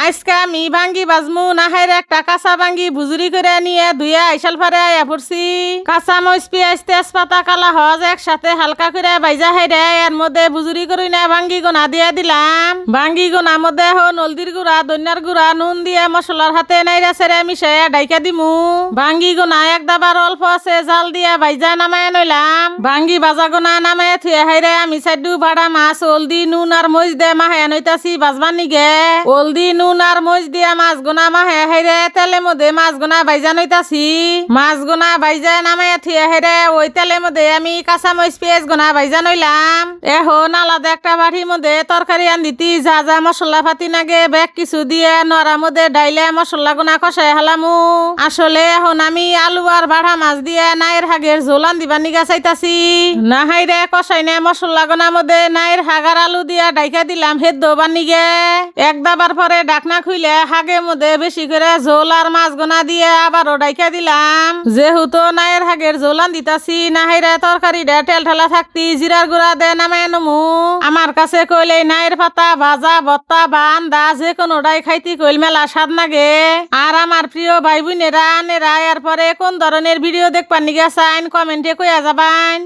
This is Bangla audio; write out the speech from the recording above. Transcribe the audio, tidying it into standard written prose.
আজকে আমি ভাঙ্গি বাজমু না হাইরে একটা কাঁচা ভাঙ্গি বুজুরি করে নিয়ে ধুয়ে আইসাল ফারে আয়া পড়ছি। কাঁচা মরিচ পেঁয়াজ তেজপাতা কালা হজ একসাথে হালকা করে বাইজা হাইরে এর মধ্যে বুজুরি করি না ভাঙ্গি গোনা দিয়ে দিলাম। ভাঙ্গি গোনার মধ্যে হলদির গুঁড়া ধনিয়ার গুঁড়া নুন দিয়ে মশলার হাতে নাইরা সেরে মিশাইয়া ডাইকা দিমু। ভাঙ্গি গোনা এক দাবার অল্প আছে জাল দিয়ে বাইজা নামায় নইলাম। ভাঙ্গি বাজা গোনা নামায় থুয়ে হাইরে আমি সাইডু ভাড়া মাছ হলদি নুন আর মরিচ দিয়ে মাহায় নইতাছি বাজবার নিগে। হলদি নুন আর মরিচ দিয়ে মাছ গোনা মাহে হেরে তেলের মধ্যে মাছ গোনা বাইজা নইতাছি। মাছ গোনা বাইজা নামায় থুয়ে হেরে ওই তেলের মধ্যে আমি কাঁচা মরিচ পেঁয়াজ গোনা বাইজা নইলাম। এখন আলাদা একটা বাড়ির মধ্যে তরকারি আনদিতি যা যা মশলা পাতি নাগে ব্যাগ কিছু দিয়ে নড়ার মধ্যে ডাইলে মশলা গোনা কষাই হালামু। আসলে এখন আমি আলু আর বাড়া মাছ দিয়ে নাইর হাগের ঝোল আনদিবার নিগা চাইতাছি। না হাইরে কষাই নে মশলা গোনার মধ্যে নাইর হাগার আলু দিয়া ডাইকা দিলাম হেদ্দ বানিগে। এক দাবার পরে ডাকনা খুইলে হাগের মধ্যে বেশি করে ঝোল আর মাছ গোনা দিয়ে আবারও ডাইকা দিলাম। যেহেতু নাইর হাগের ঝোল আনদিতাছি না হাইরে তরকারি দে তেল ঠেলা থাকতি জিরার গুঁড়া দে নামায় নমু। আমার কাছে কইলে নাইর পাতা ভাজা ভত্তা বা আন্দা যে কোনো ডাই খাইতি কইল মেলা স্বাদ লাগে। আর আমার প্রিয় ভাই বোনেরা এর পরে কোন ধরনের ভিডিও দেখবার নিগা চাইন কমেন্টে কইয়া যাবান।